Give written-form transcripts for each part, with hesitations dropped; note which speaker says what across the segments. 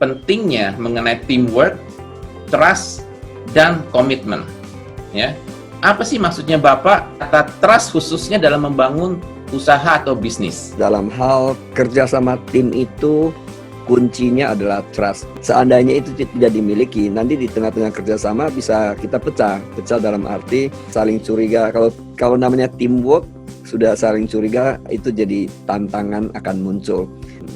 Speaker 1: pentingnya mengenai teamwork, trust, dan komitmen. Ya, apa sih maksudnya Bapak kata trust khususnya dalam membangun usaha atau bisnis?
Speaker 2: Dalam hal kerja sama tim itu kuncinya adalah trust. Seandainya itu tidak dimiliki, nanti di tengah-tengah kerjasama bisa kita pecah dalam arti saling curiga. Kalau namanya teamwork sudah saling curiga, itu jadi tantangan akan muncul.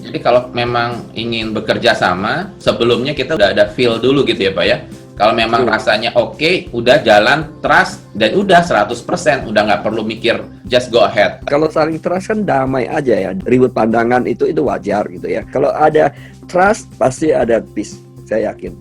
Speaker 1: Jadi kalau memang ingin bekerja sama, sebelumnya kita udah ada feel dulu gitu ya Pak ya. Kalau memang rasanya oke, udah jalan, trust, dan udah 100%, udah nggak perlu mikir, just go ahead.
Speaker 2: Kalau saling trust kan damai aja ya, ribut pandangan itu wajar gitu ya. Kalau ada trust, pasti ada peace, saya yakin.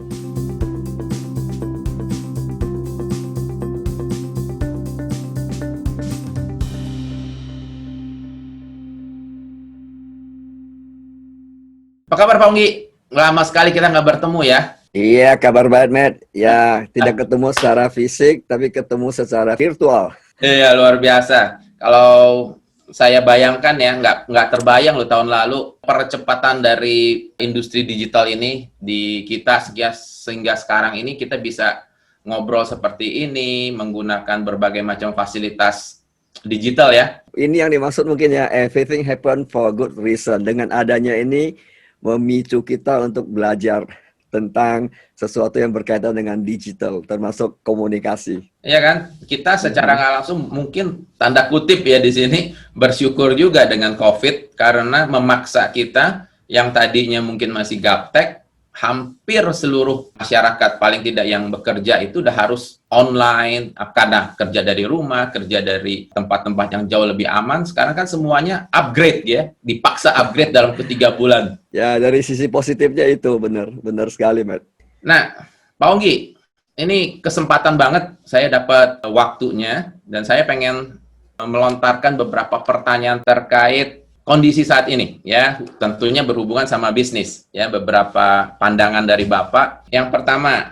Speaker 1: Apa kabar Pak Unggi? Lama sekali kita nggak bertemu ya.
Speaker 2: Iya, kabar baik, Matt. Ya, tidak ketemu secara fisik, tapi ketemu secara virtual.
Speaker 1: Iya, luar biasa. Kalau saya bayangkan ya, nggak terbayang loh tahun lalu percepatan dari industri digital ini di kita sehingga sekarang ini kita bisa ngobrol seperti ini, menggunakan berbagai macam fasilitas digital ya.
Speaker 2: Ini yang dimaksud mungkin ya, everything happen for good reason. Dengan adanya ini memicu kita untuk belajar tentang sesuatu yang berkaitan dengan digital, termasuk komunikasi.
Speaker 1: Iya kan? Kita secara nggak langsung mungkin tanda kutip ya di sini bersyukur juga dengan COVID karena memaksa kita yang tadinya mungkin masih gaptek, hampir seluruh masyarakat paling tidak yang bekerja itu udah harus online, karena kerja dari rumah, kerja dari tempat-tempat yang jauh lebih aman. Sekarang kan semuanya upgrade ya, dipaksa upgrade dalam 3 bulan.
Speaker 2: Ya, dari sisi positifnya itu benar sekali, Matt.
Speaker 1: Nah, Pak Onggi, ini kesempatan banget saya dapat waktunya dan saya pengen melontarkan beberapa pertanyaan terkait kondisi saat ini ya, tentunya berhubungan sama bisnis ya, beberapa pandangan dari Bapak. Yang pertama,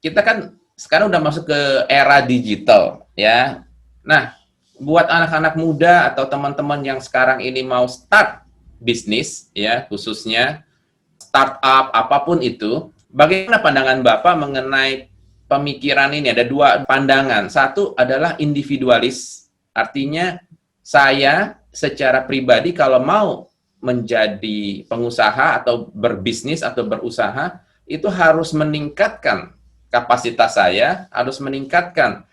Speaker 1: kita kan sekarang udah masuk ke era digital ya. Nah, buat anak-anak muda atau teman-teman yang sekarang ini mau start bisnis ya, khususnya startup apapun itu, bagaimana pandangan Bapak mengenai pemikiran ini? Ada 2 pandangan. Satu adalah individualis, artinya saya secara pribadi kalau mau menjadi pengusaha atau berbisnis atau berusaha, itu harus meningkatkan kapasitas saya, harus meningkatkan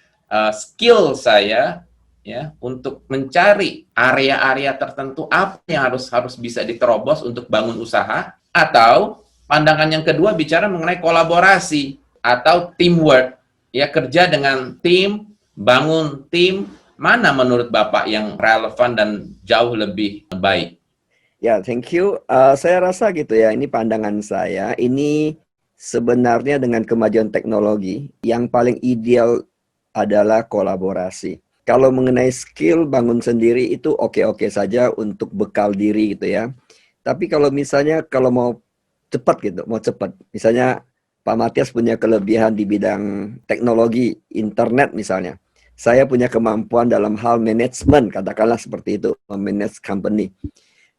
Speaker 1: skill saya ya untuk mencari area-area tertentu apa yang harus bisa diterobos untuk bangun usaha. Atau pandangan yang kedua bicara mengenai kolaborasi atau teamwork, ya kerja dengan tim, bangun tim. Mana menurut Bapak yang relevan dan jauh lebih baik?
Speaker 2: Ya, thank you. Saya rasa gitu ya, ini pandangan saya. Ini sebenarnya dengan kemajuan teknologi, yang paling ideal adalah kolaborasi. Kalau mengenai skill bangun sendiri itu oke-oke saja untuk bekal diri gitu ya. Tapi kalau misalnya mau cepat gitu, misalnya Pak Matias punya kelebihan di bidang teknologi, internet misalnya. Saya punya kemampuan dalam hal manajemen, katakanlah seperti itu, manage company.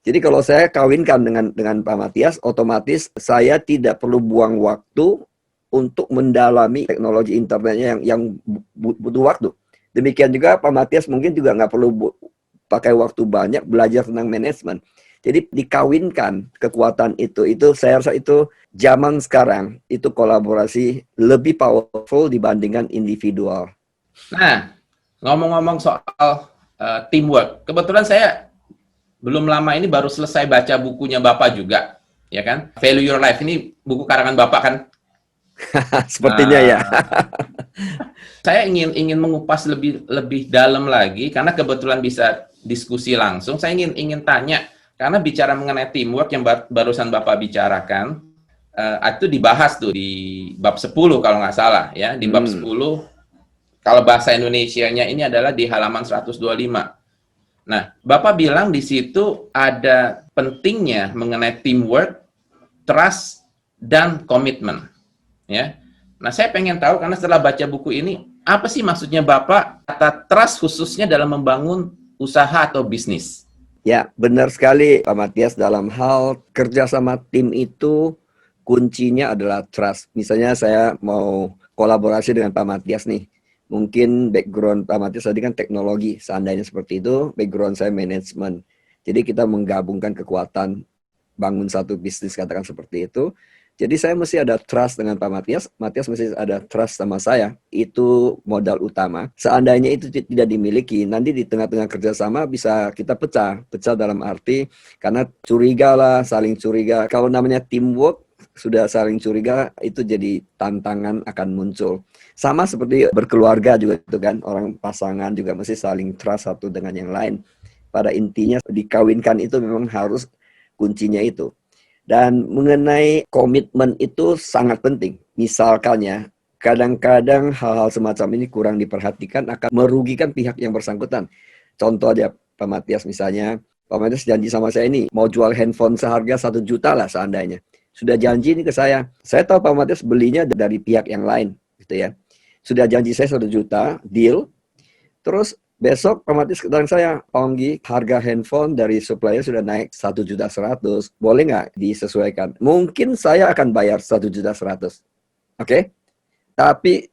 Speaker 2: Jadi kalau saya kawinkan dengan Pak Matias, otomatis saya tidak perlu buang waktu untuk mendalami teknologi internetnya yang butuh waktu. Demikian juga Pak Matias mungkin juga nggak perlu pakai waktu banyak belajar tentang manajemen. Jadi dikawinkan kekuatan itu saya rasa itu zaman sekarang itu kolaborasi lebih powerful dibandingkan individual.
Speaker 1: Nah, ngomong-ngomong soal teamwork, kebetulan saya belum lama ini baru selesai baca bukunya Bapak juga, ya kan? Value Your Life, ini buku karangan Bapak kan?
Speaker 2: Sepertinya ya.
Speaker 1: Saya ingin mengupas lebih dalam lagi, karena kebetulan bisa diskusi langsung. Saya ingin tanya, karena bicara mengenai teamwork yang barusan Bapak bicarakan, itu dibahas tuh di bab 10 kalau nggak salah, ya. Di bab 10, kalau bahasa Indonesianya ini adalah di halaman 125. Nah, Bapak bilang di situ ada pentingnya mengenai teamwork, trust, dan komitmen. Ya. Nah, saya pengen tahu karena setelah baca buku ini, apa sih maksudnya Bapak kata trust khususnya dalam membangun usaha atau bisnis?
Speaker 2: Ya, benar sekali Pak Matias, dalam hal kerja sama tim itu kuncinya adalah trust. Misalnya saya mau kolaborasi dengan Pak Matias nih. Mungkin background Pak Matias tadi kan teknologi. Seandainya seperti itu, background saya manajemen. Jadi kita menggabungkan kekuatan bangun satu bisnis, katakan seperti itu. Jadi saya mesti ada trust dengan Pak Matias, Matias mesti ada trust sama saya. Itu modal utama. Seandainya itu tidak dimiliki, nanti di tengah-tengah kerjasama bisa kita pecah. Pecah dalam arti karena curiga lah, saling curiga. Kalau namanya teamwork, sudah saling curiga, itu jadi tantangan akan muncul. Sama seperti berkeluarga juga itu kan, orang pasangan juga mesti saling trust satu dengan yang lain. Pada intinya dikawinkan itu memang harus kuncinya itu. Dan mengenai komitmen itu sangat penting. Misalkan ya, kadang-kadang hal-hal semacam ini kurang diperhatikan akan merugikan pihak yang bersangkutan. Contoh aja Pak Matias misalnya, Pak Matias janji sama saya ini mau jual handphone seharga 1 juta lah seandainya. Sudah janji ini ke saya. Saya tahu Pak Matias belinya dari pihak yang lain, gitu ya. Sudah janji saya 1 juta, deal. Terus besok Pak Matias ketanya saya, Pak Onggi, harga handphone dari supplier sudah naik 1.100.000. Boleh nggak disesuaikan? Mungkin saya akan bayar 1.100.000. Oke? Tapi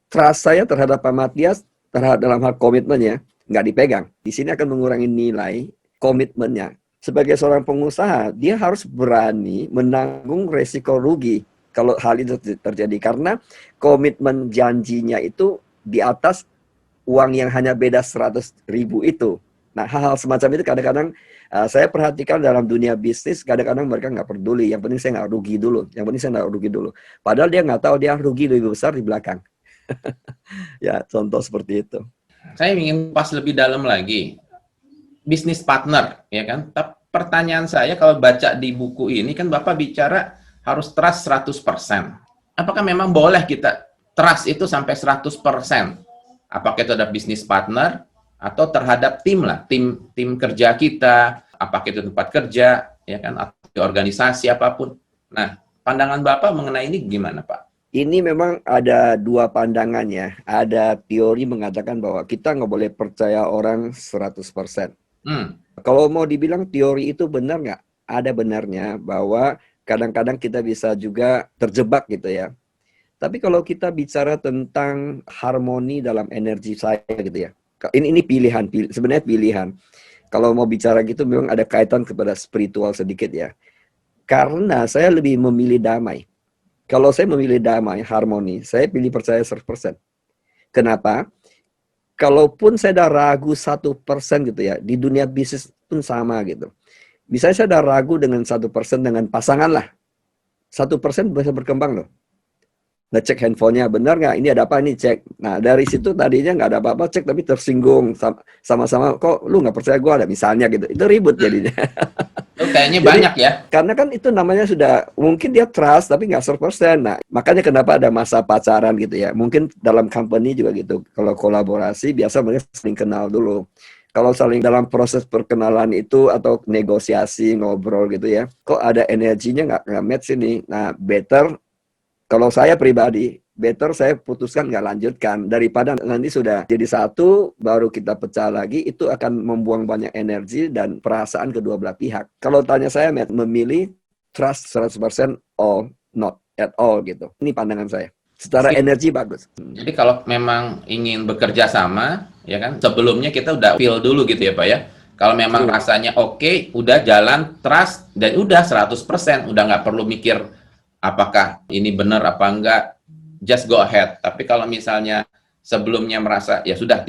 Speaker 2: trust saya terhadap Pak Matias, terhadap dalam hal komitmennya, nggak dipegang. Di sini akan mengurangi nilai komitmennya. Sebagai seorang pengusaha, dia harus berani menanggung resiko rugi kalau hal itu terjadi. Karena komitmen janjinya itu di atas uang yang hanya beda 100.000 itu. Nah, hal-hal semacam itu kadang-kadang saya perhatikan dalam dunia bisnis, kadang-kadang mereka nggak peduli. Yang penting saya nggak rugi dulu. Yang penting saya nggak rugi dulu. Padahal dia nggak tahu dia rugi lebih besar di belakang. Ya, contoh seperti itu.
Speaker 1: Saya ingin pas lebih dalam lagi. Bisnis partner, ya kan? Tapi pertanyaan saya kalau baca di buku ini kan Bapak bicara harus trust 100%. Apakah memang boleh kita trust itu sampai 100%? Apakah itu ada bisnis partner atau terhadap tim lah, tim kerja kita, apakah itu tempat kerja, ya kan, atau organisasi apapun. Nah, pandangan Bapak mengenai ini gimana, Pak?
Speaker 2: Ini memang ada dua pandangan ya. Ada teori mengatakan bahwa kita nggak boleh percaya orang 100%. Kalau mau dibilang teori itu benar nggak? Ada benarnya bahwa kadang-kadang kita bisa juga terjebak gitu ya. Tapi kalau kita bicara tentang harmoni dalam energi saya gitu ya. Ini pilihan, sebenarnya pilihan. Kalau mau bicara gitu memang ada kaitan kepada spiritual sedikit ya. Karena saya lebih memilih damai. Kalau saya memilih damai, harmoni, saya pilih percaya 100%. Kenapa? Kalaupun saya ada ragu 1% gitu ya, di dunia bisnis pun sama gitu. Misalnya saya ada ragu dengan 1% dengan pasangan lah. 1% bisa berkembang loh. Ngecek handphonenya, benar nggak? Ini ada apa? Ini cek. Nah, dari situ tadinya nggak ada apa-apa, cek tapi tersinggung. Sama-sama, kok lu nggak percaya gue ada? Misalnya gitu. Itu ribut jadinya.
Speaker 1: Itu kayaknya
Speaker 2: Jadi,
Speaker 1: banyak ya.
Speaker 2: karena kan itu namanya sudah, mungkin dia trust, tapi nggak 100%. Nah, makanya kenapa ada masa pacaran gitu ya. Mungkin dalam company juga gitu. Kalau kolaborasi, biasa mereka saling kenal dulu. Kalau saling dalam proses perkenalan itu atau negosiasi, ngobrol gitu ya. Kok ada energinya nggak match ini. Nah, better. Kalau saya pribadi, better saya putuskan nggak lanjutkan. Daripada nanti sudah jadi satu, baru kita pecah lagi, itu akan membuang banyak energi dan perasaan kedua belah pihak. Kalau tanya saya, memilih trust 100% or not at all gitu. Ini pandangan saya. Secara energi bagus.
Speaker 1: Jadi kalau memang ingin bekerja sama, ya kan, sebelumnya kita udah feel dulu gitu ya Pak ya. Kalau memang rasanya oke, udah jalan, trust, dan udah 100%, udah nggak perlu mikir apakah ini benar apa enggak, just go ahead. Tapi kalau misalnya sebelumnya merasa ya sudah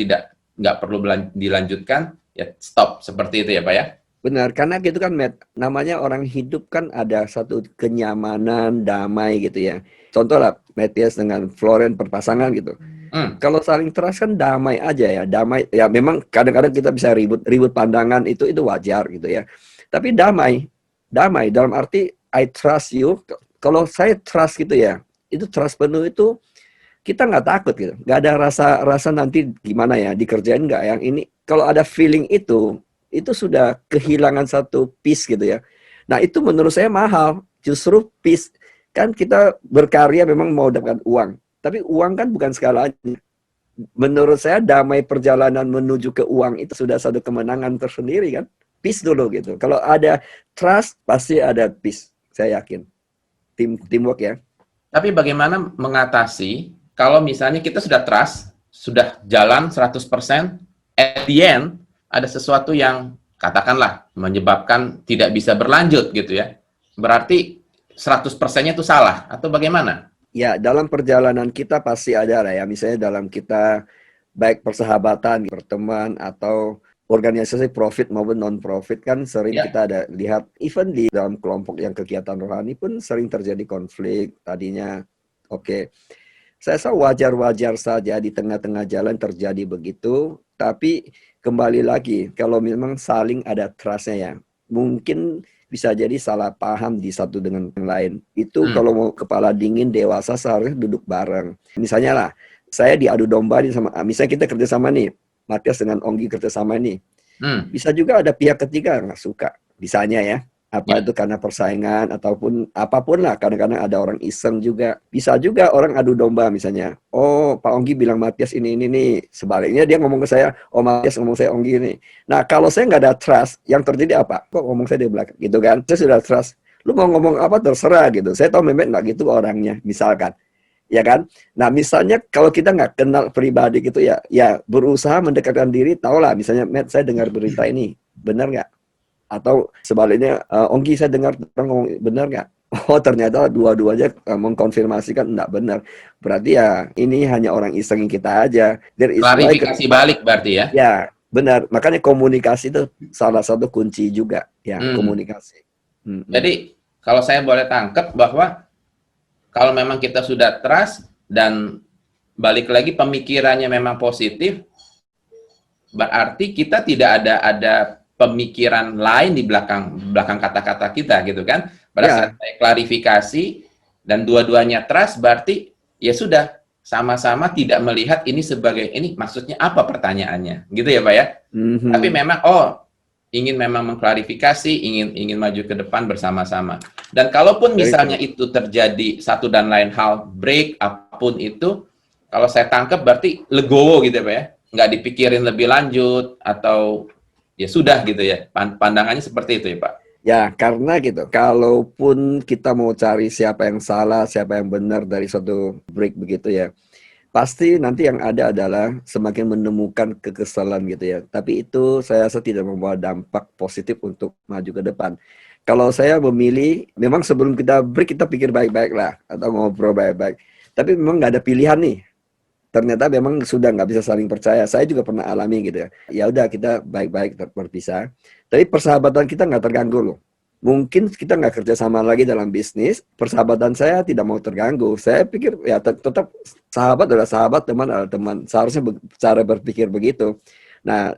Speaker 1: nggak perlu dilanjutkan, ya stop, seperti itu ya Pak ya?
Speaker 2: Benar, karena gitu kan, Matt, namanya orang hidup kan ada satu kenyamanan, damai gitu ya. Contoh lah, Matias dengan Floren berpasangan gitu. Kalau saling trust kan damai aja ya, damai. Ya memang kadang-kadang kita bisa ribut pandangan, itu wajar gitu ya. Tapi damai dalam arti I trust you. Kalau saya trust gitu ya, itu trust penuh itu kita nggak takut gitu, nggak ada rasa nanti gimana ya dikerjain nggak yang ini. Kalau ada feeling itu sudah kehilangan satu peace gitu ya. Nah itu menurut saya mahal. Justru peace kan kita berkarya memang mau dapatkan uang, tapi uang kan bukan segalanya. Menurut saya damai perjalanan menuju ke uang itu sudah satu kemenangan tersendiri kan. Peace dulu gitu. Kalau ada trust pasti ada peace, saya yakin. teamwork ya.
Speaker 1: Tapi bagaimana mengatasi kalau misalnya kita sudah trust, sudah jalan 100%, at the end ada sesuatu yang katakanlah menyebabkan tidak bisa berlanjut gitu ya. Berarti 100%-nya itu salah atau bagaimana?
Speaker 2: Ya, dalam perjalanan kita pasti ada lah ya. Misalnya dalam kita baik persahabatan, berteman atau organisasi profit maupun non-profit kan sering
Speaker 1: Ya,
Speaker 2: kita ada lihat even di dalam kelompok yang kegiatan rohani pun sering terjadi konflik. Tadinya oke, saya rasa wajar-wajar saja di tengah-tengah jalan terjadi begitu, tapi kembali lagi kalau memang saling ada trust-nya ya. Mungkin bisa jadi salah paham di satu dengan yang lain. Itu
Speaker 1: hmm,
Speaker 2: kalau mau kepala dingin dewasa seharusnya duduk bareng. Misalnya lah, saya diadu domba nih sama, misalnya kita kerjasama nih, Matias dengan Onggi kerjasama nih.
Speaker 1: hmm,
Speaker 2: Bisa juga ada pihak ketiga yang nggak suka, bisanya ya. Apa
Speaker 1: ya,
Speaker 2: itu karena persaingan ataupun apapun lah. Kadang-kadang ada orang iseng juga. Bisa juga orang adu domba misalnya. Oh, Pak Onggi bilang Matias ini nih. Sebaliknya dia ngomong ke saya, oh Matias ngomong saya Onggi ini. Nah, kalau saya nggak ada trust, yang terjadi apa? Kok ngomong saya di belakang gitu kan? Saya sudah trust. Lu mau ngomong apa terserah gitu. Saya tahu Memet nggak gitu orangnya, misalkan. Ya kan? Nah, misalnya kalau kita nggak kenal pribadi gitu ya, ya berusaha mendekatkan diri, tahulah misalnya, Met, saya dengar berita ini, benar nggak? Atau sebaliknya, Ongki saya dengar orang ngomong, benar nggak? Oh ternyata dua-duanya mengkonfirmasikan enggak benar. Berarti ya ini hanya orang isengin kita aja. There is why
Speaker 1: klarifikasi balik berarti ya.
Speaker 2: ya benar. Makanya komunikasi itu salah satu kunci juga ya
Speaker 1: Hmm.
Speaker 2: komunikasi. Mm-mm.
Speaker 1: Jadi kalau saya boleh tangkap bahwa kalau memang kita sudah trust dan balik lagi pemikirannya memang positif, berarti kita tidak ada pemikiran lain di belakang belakang kata-kata kita gitu kan. Pada saat
Speaker 2: Ya,
Speaker 1: saya klarifikasi dan dua-duanya trust, berarti ya sudah sama-sama tidak melihat ini sebagai ini maksudnya apa pertanyaannya, gitu ya Pak ya. Tapi
Speaker 2: mhm.
Speaker 1: memang ingin memang mengklarifikasi, ingin maju ke depan bersama-sama. Dan kalaupun
Speaker 2: Very
Speaker 1: misalnya
Speaker 2: true.
Speaker 1: itu terjadi satu dan lain hal, break apapun itu, kalau saya tangkap berarti legowo gitu ya Pak ya. Nggak dipikirin lebih lanjut atau ya sudah gitu ya. Pandangannya seperti itu ya Pak.
Speaker 2: Ya, karena gitu, kalaupun kita mau cari siapa yang salah, siapa yang benar dari suatu break begitu ya, pasti nanti yang ada adalah semakin menemukan kekesalan gitu ya. Tapi itu saya rasa tidak membawa dampak positif untuk maju ke depan. Kalau saya memilih, memang sebelum kita break kita pikir baik-baik lah atau ngobrol baik-baik. Tapi memang nggak ada pilihan nih. Ternyata memang sudah nggak bisa saling percaya. Saya juga pernah alami gitu ya. Ya udah kita baik-baik berpisah. Tapi persahabatan kita nggak terganggu loh. Mungkin kita nggak kerja sama lagi dalam bisnis, persahabatan saya tidak mau terganggu. Saya pikir ya tetap sahabat adalah sahabat, teman adalah teman. Seharusnya cara berpikir begitu. Nah,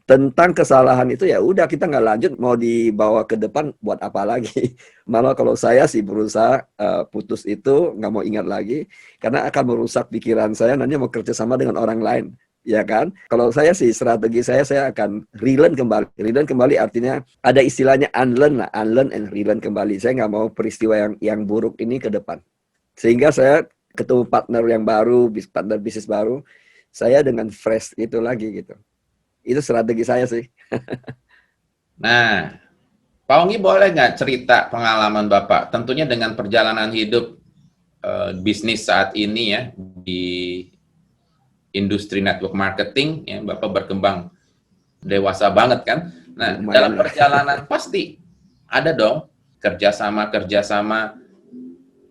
Speaker 2: tentang kesalahan itu ya udah kita nggak lanjut, mau dibawa ke depan buat apa lagi. Malah kalau saya sih berusaha putus itu nggak mau ingat lagi karena akan merusak pikiran saya nanti mau kerja sama dengan orang lain, ya kan? Kalau saya sih strategi saya akan relearn kembali. Relearn kembali artinya ada istilahnya unlearn lah, unlearn and relearn kembali. Saya nggak mau peristiwa yang buruk ini ke depan. Sehingga saya ketemu partner yang baru, partner bisnis baru, saya dengan fresh itu lagi gitu. Itu strategi saya sih.
Speaker 1: Nah, Pak Onggi boleh nggak cerita pengalaman Bapak? Tentunya dengan perjalanan hidup bisnis saat ini ya di industri network marketing, ya Bapak berkembang dewasa banget kan. Nah,
Speaker 2: Lumayan
Speaker 1: dalam
Speaker 2: lah.
Speaker 1: perjalanan pasti ada dong kerjasama-kerjasama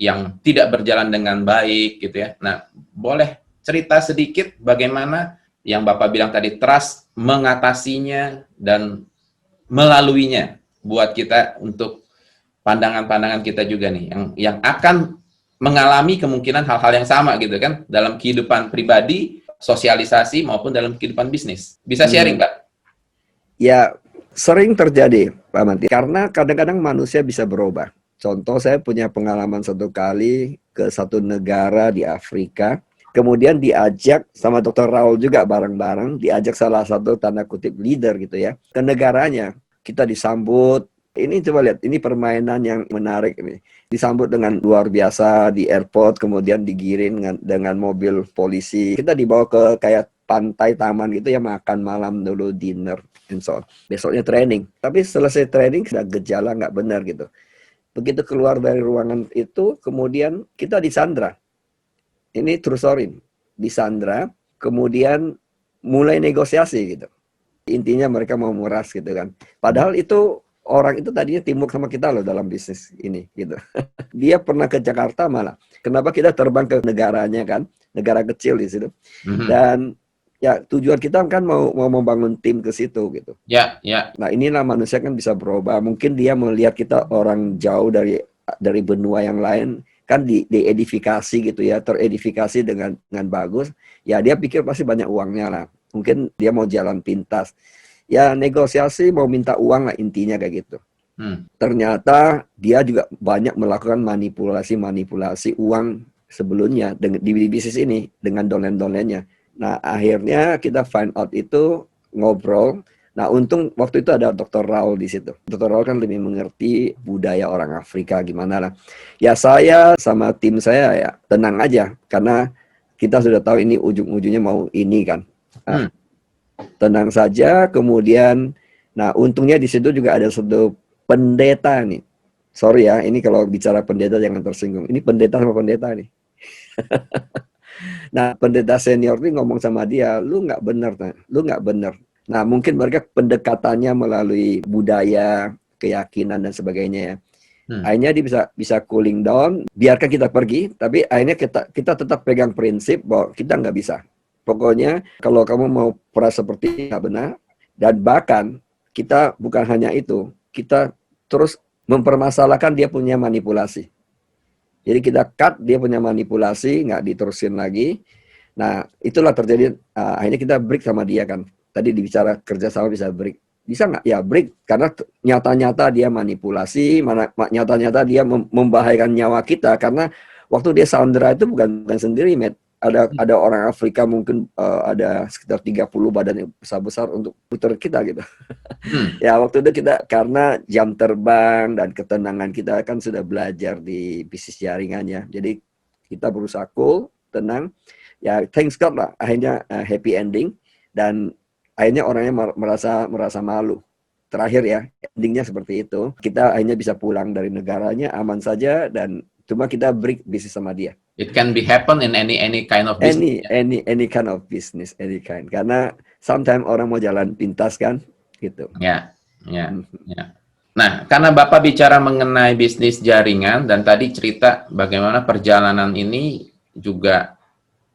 Speaker 1: yang tidak berjalan dengan baik gitu ya. Nah, boleh cerita sedikit bagaimana yang Bapak bilang tadi trust mengatasinya dan melaluinya buat kita untuk pandangan-pandangan kita juga nih yang akan mengalami kemungkinan hal-hal yang sama gitu kan dalam kehidupan pribadi, sosialisasi maupun dalam kehidupan bisnis. Bisa sharing,
Speaker 2: Hmm,
Speaker 1: Pak?
Speaker 2: ya sering terjadi, Pak Manti. Karena kadang-kadang manusia bisa berubah. Contoh saya punya pengalaman satu kali ke satu negara di Afrika. Kemudian diajak sama Dr. Raul juga bareng-bareng, diajak salah satu tanda kutip leader gitu ya, ke negaranya. Kita disambut, ini coba lihat, ini permainan yang menarik ini. Disambut dengan luar biasa di airport, kemudian digiring dengan mobil polisi. Kita dibawa ke kayak pantai taman gitu ya, makan malam dulu, dinner and so on. Besoknya training. Tapi selesai training sudah gejala nggak benar gitu. Begitu keluar dari ruangan itu, kemudian kita disandra. Ini true story. Disandra, kemudian mulai negosiasi gitu. Intinya mereka mau meras gitu kan. Padahal itu orang itu tadinya teamwork sama kita loh dalam bisnis ini gitu. Dia pernah ke Jakarta malah. Kenapa kita terbang ke negaranya kan? Negara kecil di situ. Dan ya tujuan kita kan mau membangun tim ke situ gitu.
Speaker 1: Ya, ya.
Speaker 2: Nah inilah manusia kan bisa berubah. Mungkin dia melihat kita orang jauh dari benua yang lain kan diedifikasi gitu ya, teredifikasi dengan bagus. Ya dia pikir pasti banyak uangnya lah. Mungkin dia mau jalan pintas. Ya negosiasi mau minta uang lah intinya kayak gitu. Ternyata dia juga banyak melakukan manipulasi uang sebelumnya di bisnis ini dengan dolen-dolennya. Nah akhirnya kita find out itu ngobrol. Nah untung waktu itu ada Dr. Raul di situ. Dr. Raul kan lebih mengerti budaya orang Afrika gimana lah. Ya saya sama tim saya ya tenang aja karena kita sudah tahu ini ujung-ujungnya mau ini kan. Nah, tenang saja. Kemudian, nah untungnya di situ juga ada satu pendeta nih. Sorry ya, ini kalau bicara pendeta jangan tersinggung. Ini pendeta sama pendeta nih. Nah pendeta senior ini ngomong sama dia, lu nggak bener, lu nggak bener. Nah mungkin mereka pendekatannya melalui budaya, keyakinan dan sebagainya ya. Akhirnya dia bisa cooling down, biarkan kita pergi, tapi akhirnya kita tetap pegang prinsip bahwa kita nggak bisa. Pokoknya kalau kamu mau peras seperti ini nggak benar, dan bahkan kita bukan hanya itu, kita terus mempermasalahkan dia punya manipulasi. Jadi kita cut dia punya manipulasi, nggak diterusin lagi. Nah itulah terjadi, akhirnya kita break sama dia kan. Tadi dibicara kerjasama bisa break. Bisa nggak? Ya break, karena nyata-nyata dia manipulasi, nyata-nyata dia membahayakan nyawa kita. Karena waktu dia Sandra itu bukan sendiri, Matt. Ada orang Afrika mungkin ada sekitar 30 badan yang besar-besar untuk putar kita gitu. Ya waktu itu kita karena jam terbang dan ketenangan kita kan sudah belajar di bisnis jaringannya. Jadi kita berusaha cool, tenang. Ya thanks God lah, akhirnya happy ending dan akhirnya orangnya merasa malu. Terakhir ya, endingnya seperti itu. Kita akhirnya bisa pulang dari negaranya aman saja dan cuma kita break bisnis sama dia.
Speaker 1: It can be happen in any kind of business.
Speaker 2: Any kind of business, any kind. Karena sometimes orang mau jalan pintas kan, gitu.
Speaker 1: Ya. Nah, karena Bapak bicara mengenai bisnis jaringan dan tadi cerita bagaimana perjalanan ini juga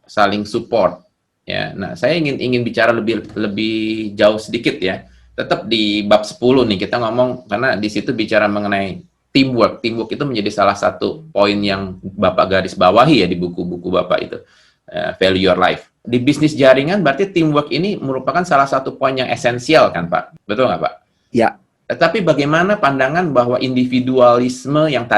Speaker 1: saling support. Ya, nah saya ingin bicara lebih jauh sedikit ya. Tetap di bab 10 nih kita ngomong karena di situ bicara mengenai teamwork. Teamwork itu menjadi salah satu poin yang Bapak garis bawahi ya di buku-buku Bapak itu. Value Your Life. Di bisnis jaringan berarti teamwork ini merupakan salah satu poin yang esensial kan Pak? Betul nggak Pak?
Speaker 2: Ya.
Speaker 1: Tapi bagaimana pandangan bahwa individualisme yang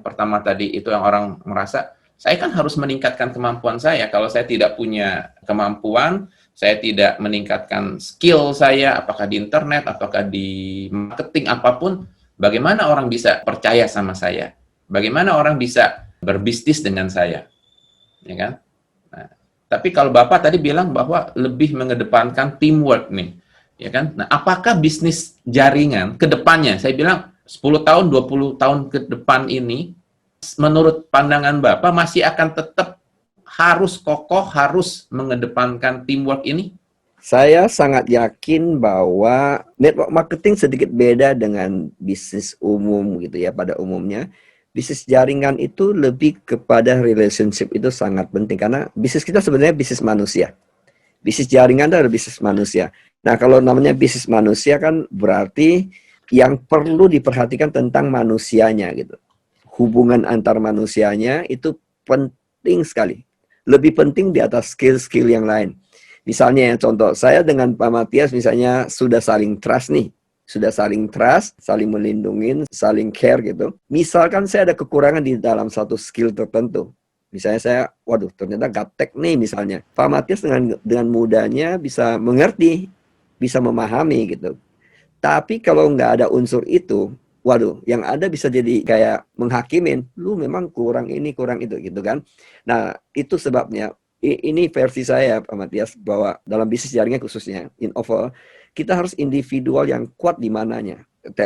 Speaker 1: pertama tadi itu yang orang merasa, saya kan harus meningkatkan kemampuan saya. Kalau saya tidak punya kemampuan, saya tidak meningkatkan skill saya, apakah di internet, apakah di marketing, apapun, bagaimana orang bisa percaya sama saya? Bagaimana orang bisa berbisnis dengan saya? Ya kan? Nah, tapi kalau Bapak tadi bilang bahwa lebih mengedepankan teamwork nih. Ya kan? Nah, apakah bisnis jaringan ke depannya, saya bilang 10 tahun, 20 tahun ke depan ini, menurut pandangan Bapak masih akan tetap harus kokoh, harus mengedepankan teamwork ini?
Speaker 2: Saya sangat yakin bahwa network marketing sedikit beda dengan bisnis umum gitu ya pada umumnya. Bisnis jaringan itu lebih kepada relationship itu sangat penting karena bisnis kita sebenarnya bisnis manusia. Bisnis jaringan itu adalah bisnis manusia. Nah, kalau namanya bisnis manusia kan berarti yang perlu diperhatikan tentang manusianya gitu. Hubungan antar manusianya itu penting sekali. Lebih penting di atas skill-skill yang lain. Misalnya contoh, saya dengan Pak Matias misalnya sudah saling trust nih. Sudah saling trust, saling melindungi, saling care gitu. Misalkan saya ada kekurangan di dalam satu skill tertentu. Misalnya saya, waduh ternyata gaptek nih misalnya. Pak Matias dengan mudahnya bisa mengerti, bisa memahami gitu. Tapi kalau nggak ada unsur itu, waduh, yang ada bisa jadi kayak menghakimin, lu memang kurang ini, kurang itu gitu kan. Nah, itu sebabnya, ini versi saya Pak Matias, bahwa dalam bisnis jaringan khususnya, in overall, kita harus individual yang kuat di mananya.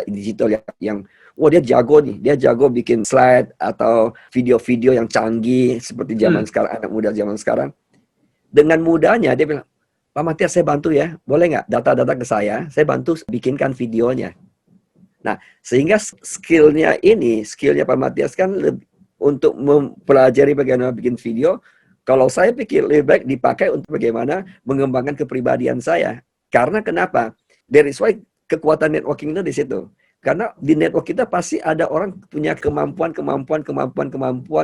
Speaker 2: digital yang wah dia jago nih, dia jago bikin slide atau video-video yang canggih seperti zaman sekarang, anak muda zaman sekarang. Dengan mudahnya dia bilang, Pak Matias saya bantu ya, boleh nggak data-data ke saya bantu bikinkan videonya. Nah, sehingga skillnya Pak Matias kan untuk mempelajari bagaimana bikin video. Kalau saya pikir lebih baik dipakai untuk bagaimana mengembangkan kepribadian saya. Karena kenapa? That is why kekuatan networking itu di situ. Karena di network kita pasti ada orang punya kemampuan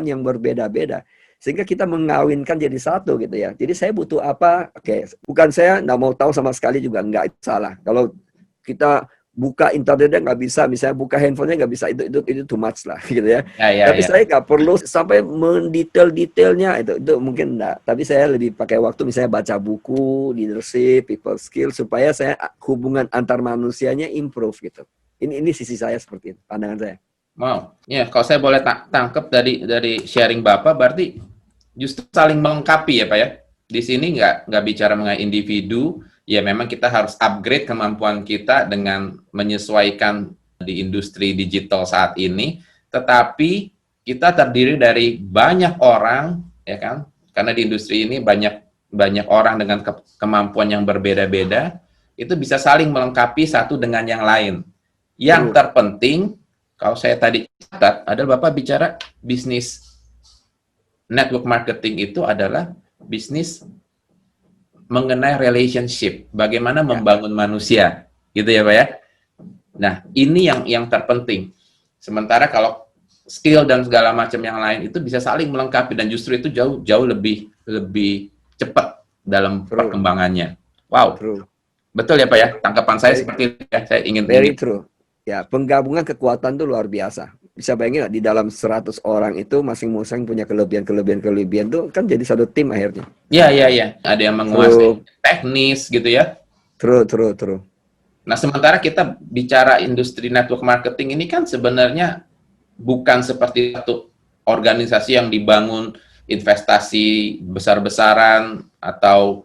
Speaker 2: yang berbeda-beda. Sehingga kita mengawinkan jadi satu gitu ya. Jadi saya butuh apa? Oke, bukan saya nggak mau tahu sama sekali juga, nggak salah. Kalau kita buka internetnya nggak bisa, misalnya buka handphonenya nggak bisa, itu too much lah gitu ya. Tapi saya nggak perlu sampai mendetail-detailnya, itu mungkin enggak. Tapi saya lebih pakai waktu misalnya baca buku, leadership, people skill, supaya saya hubungan antar manusianya improve gitu. Ini sisi saya seperti itu, pandangan saya.
Speaker 1: Wow, ya kalau saya boleh tangkap dari sharing Bapak, berarti justru saling melengkapi ya Pak ya. Di sini nggak bicara mengenai individu, ya memang kita harus upgrade kemampuan kita dengan menyesuaikan di industri digital saat ini, tetapi kita terdiri dari banyak orang, ya kan? Karena di industri ini banyak orang dengan kemampuan yang berbeda-beda, itu bisa saling melengkapi satu dengan yang lain. Yang terpenting, kalau saya tadi catat, adalah Bapak bicara bisnis network marketing itu adalah bisnis mengenai relationship, bagaimana membangun manusia, gitu ya Pak ya. Nah, ini yang terpenting. Sementara kalau skill dan segala macam yang lain itu bisa saling melengkapi dan justru itu jauh lebih cepat dalam perkembangannya. Wow, betul ya Pak ya. Tanggapan saya seperti itu ya. Saya ingin
Speaker 2: true. Ya, penggabungan kekuatan itu luar biasa. Bisa bayangin di dalam 100 orang itu masing-masing punya kelebihan tuh kan jadi satu tim akhirnya.
Speaker 1: Iya. Ada yang menguasai teknis gitu ya.
Speaker 2: True.
Speaker 1: Nah, sementara kita bicara industri network marketing ini kan sebenarnya bukan seperti satu organisasi yang dibangun investasi besar-besaran atau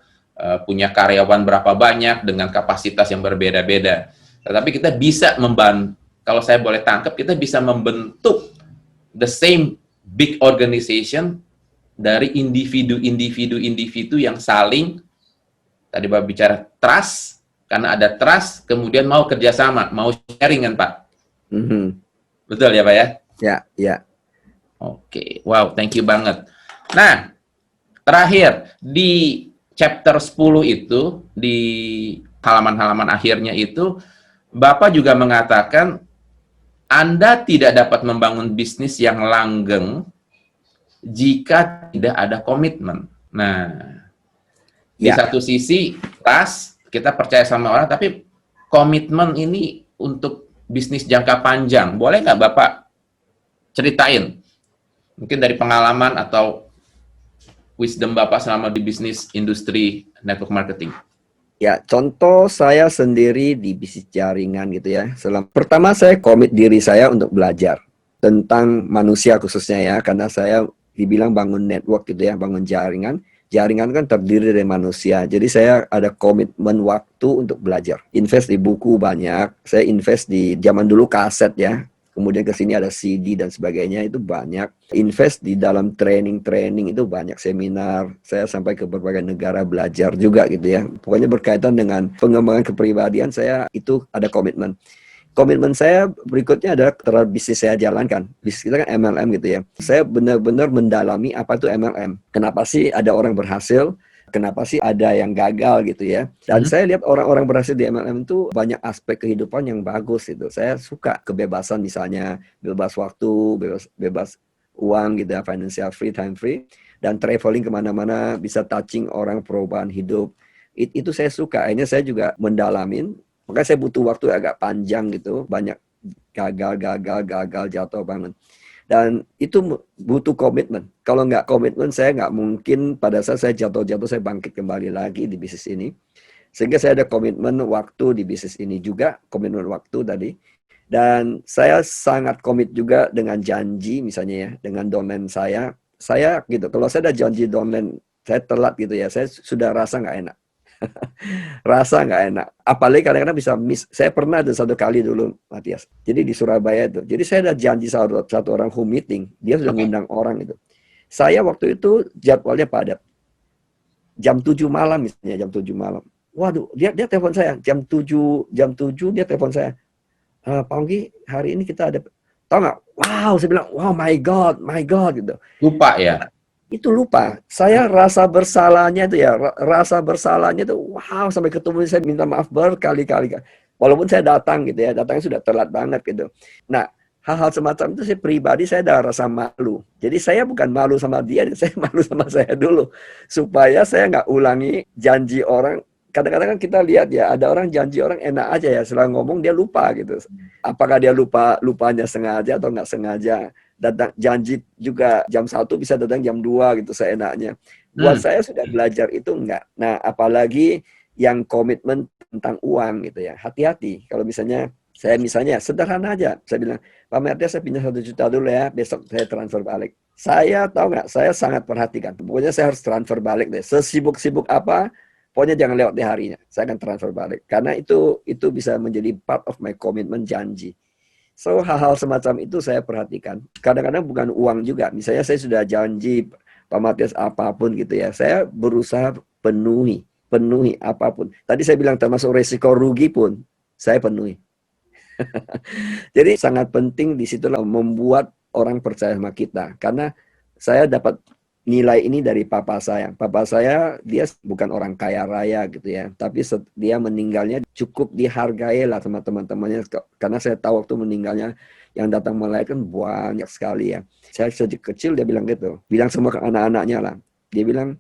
Speaker 1: punya karyawan berapa banyak dengan kapasitas yang berbeda-beda. Tetapi kita bisa membantu, kalau saya boleh tangkap, kita bisa membentuk the same big organization dari individu yang saling, tadi Bapak bicara trust, karena ada trust, kemudian mau kerjasama, mau sharing kan Pak? Betul ya Pak ya?
Speaker 2: Ya.
Speaker 1: Oke, wow, thank you banget. Nah, terakhir, di chapter 10 itu, di halaman-halaman akhirnya itu, Bapak juga mengatakan, Anda tidak dapat membangun bisnis yang langgeng jika tidak ada komitmen. Nah, di satu sisi, kita percaya sama orang, tapi komitmen ini untuk bisnis jangka panjang. Boleh nggak Bapak ceritain? Mungkin dari pengalaman atau wisdom Bapak selama di bisnis industri network marketing.
Speaker 2: Ya, contoh saya sendiri di bisnis jaringan gitu ya. Pertama saya komit diri saya untuk belajar tentang manusia khususnya ya, karena saya dibilang bangun network gitu ya, bangun jaringan. Jaringan kan terdiri dari manusia. Jadi saya ada komitmen waktu untuk belajar. Invest di buku banyak. Saya invest di zaman dulu kaset ya. Kemudian ke sini ada CD dan sebagainya, itu banyak. Invest di dalam training itu banyak, seminar. Saya sampai ke berbagai negara belajar juga gitu ya. Pokoknya berkaitan dengan pengembangan kepribadian, saya itu ada komitmen. Komitmen saya berikutnya adalah terhadap bisnis saya jalankan. Bisnis kita kan MLM gitu ya. Saya benar-benar mendalami apa itu MLM. Kenapa sih ada orang berhasil? Kenapa sih ada yang gagal gitu ya? Dan saya lihat orang-orang berhasil di MLM itu banyak aspek kehidupan yang bagus gitu. Saya suka kebebasan misalnya, bebas waktu, bebas uang gitu ya, financial free, time free, dan traveling kemana-mana, bisa touching orang, perubahan hidup. Itu saya suka. Akhirnya saya juga mendalamin. Makanya saya butuh waktu agak panjang gitu, banyak gagal, jatuh bangun. Dan itu butuh komitmen. Kalau nggak komitmen, saya nggak mungkin pada saat saya jatuh, saya bangkit kembali lagi di bisnis ini. Sehingga saya ada komitmen waktu di bisnis ini juga, komitmen waktu tadi. Dan saya sangat komit juga dengan janji, misalnya ya, dengan downline saya. Saya gitu, kalau saya ada janji downline, saya telat gitu ya, saya sudah rasa nggak enak. Rasa nggak enak. Apalagi kadang-kadang bisa miss. Saya pernah ada satu kali dulu, Matias. Jadi di Surabaya itu. Jadi saya ada janji satu orang home meeting. Dia sudah
Speaker 1: Oke.
Speaker 2: ngundang orang itu. Saya waktu itu jadwalnya padat. Jam 7 malam misalnya, jam 7 malam. Waduh, dia telepon saya. Jam 7 dia telepon saya. Pak Ongki, hari ini kita ada, tahu nggak? Wow, saya bilang, wow, my God, gitu.
Speaker 1: Lupa ya?
Speaker 2: Itu lupa. Saya rasa bersalahnya itu ya, rasa bersalahnya itu wow, sampai ketemu saya minta maaf berkali-kali. Walaupun saya datang gitu ya, datangnya sudah telat banget gitu. Nah, hal-hal semacam itu saya pribadi saya ada rasa malu. Jadi saya bukan malu sama dia, saya malu sama saya dulu. Supaya saya nggak ulangi janji orang. Kadang-kadang kan kita lihat ya, ada orang janji orang enak aja ya, setelah ngomong dia lupa gitu. Apakah dia lupanya sengaja atau nggak sengaja. Datang janji juga jam 1 bisa datang jam 2 gitu seenaknya. Buat
Speaker 1: Hmm.
Speaker 2: saya sudah belajar itu enggak. Nah, apalagi yang komitmen tentang uang gitu ya. Hati-hati kalau misalnya sederhana aja. Saya bilang, Pak Mertia saya pinjam 1 juta dulu ya, besok saya transfer balik. Saya tahu nggak, saya sangat perhatikan. Pokoknya saya harus transfer balik deh. Sesibuk-sibuk apa, pokoknya jangan lewat di harinya. Saya akan transfer balik. Karena itu bisa menjadi part of my commitment janji. So, hal-hal semacam itu saya perhatikan. Kadang-kadang bukan uang juga. Misalnya saya sudah janji Pak Matias apapun gitu ya. Saya berusaha penuhi apapun. Tadi saya bilang termasuk resiko rugi pun saya penuhi. Jadi sangat penting di situlah membuat orang percaya sama kita. Karena saya dapat nilai ini dari papa saya. Papa saya dia bukan orang kaya raya gitu ya, tapi dia meninggalnya cukup dihargai lah sama teman-temannya. Karena saya tahu waktu meninggalnya yang datang melahirkan banyak sekali ya. Saya sejak kecil dia bilang gitu, bilang semua ke anak-anaknya lah. Dia bilang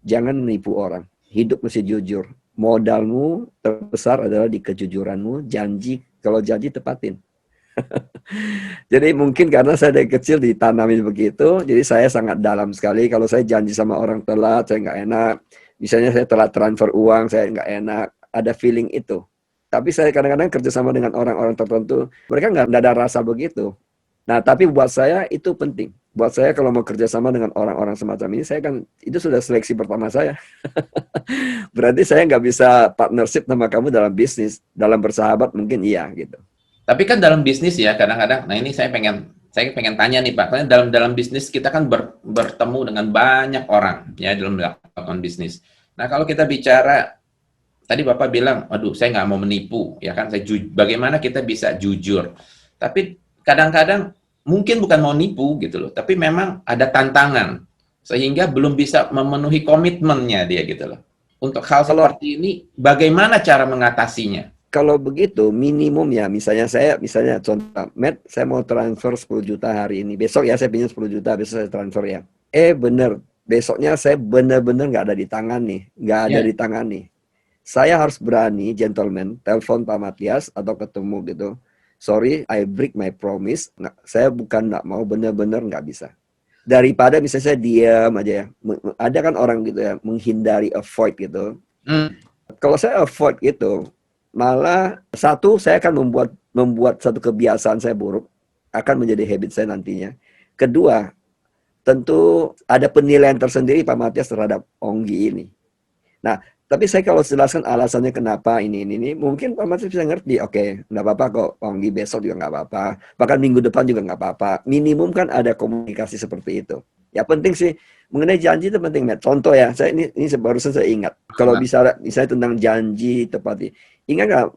Speaker 2: jangan menipu orang, hidup mesti jujur. Modalmu terbesar adalah di kejujuranmu. Kalau janji tepatin. Jadi mungkin karena saya dari kecil ditanami begitu, jadi saya sangat dalam sekali. Kalau saya janji sama orang telat, saya nggak enak. Misalnya saya telat transfer uang, saya nggak enak. Ada feeling itu. Tapi saya kadang-kadang kerjasama dengan orang-orang tertentu, mereka nggak ada rasa begitu. Nah, tapi buat saya itu penting. Buat saya kalau mau kerjasama dengan orang-orang semacam ini, itu sudah seleksi pertama saya. Berarti saya nggak bisa partnership sama kamu dalam bisnis. Dalam bersahabat mungkin iya gitu.
Speaker 1: Tapi kan dalam bisnis ya kadang-kadang, nah ini saya pengen tanya nih Pak, karena dalam bisnis kita kan bertemu dengan banyak orang ya dalam melakukan bisnis. Nah kalau kita bicara, tadi Bapak bilang, aduh saya nggak mau menipu, ya kan, bagaimana kita bisa jujur. Tapi kadang-kadang mungkin bukan mau nipu gitu loh, tapi memang ada tantangan, sehingga belum bisa memenuhi komitmennya dia gitu loh. Untuk hal
Speaker 2: Kalau
Speaker 1: seperti ini, bagaimana cara mengatasinya?
Speaker 2: Kalau begitu minimum ya, misalnya contoh, Matt, saya mau transfer 10 juta hari ini. Besok ya saya pinjam 10 juta, besok saya transfer ya. Bener, besoknya saya bener-bener nggak ada di tangan nih, nggak ada
Speaker 1: Ya,
Speaker 2: di tangan nih. Saya harus berani, gentleman, telepon Pak Matias atau ketemu gitu. Sorry, I break my promise. Nggak, saya bukan nggak mau, bener-bener nggak bisa. Daripada misalnya saya diam aja ya. Ada kan orang gitu ya, menghindari, avoid gitu.
Speaker 1: hmm,
Speaker 2: Kalau saya avoid itu, malah satu saya akan membuat satu kebiasaan saya buruk, akan menjadi habit saya nantinya. Kedua, tentu ada penilaian tersendiri Pak Matias terhadap Onggi ini. Nah, tapi saya kalau jelaskan alasannya kenapa ini, mungkin Pak Matias bisa ngerti. Oke, nggak apa-apa kok, Onggi besok juga nggak apa-apa. Bahkan minggu depan juga nggak apa-apa. Minimum kan ada komunikasi seperti itu. Ya penting sih, mengenai janji itu penting, Matt. Contoh ya, ini barusan saya ingat. Kalau bisa misalnya tentang janji tepati. Ingat nggak,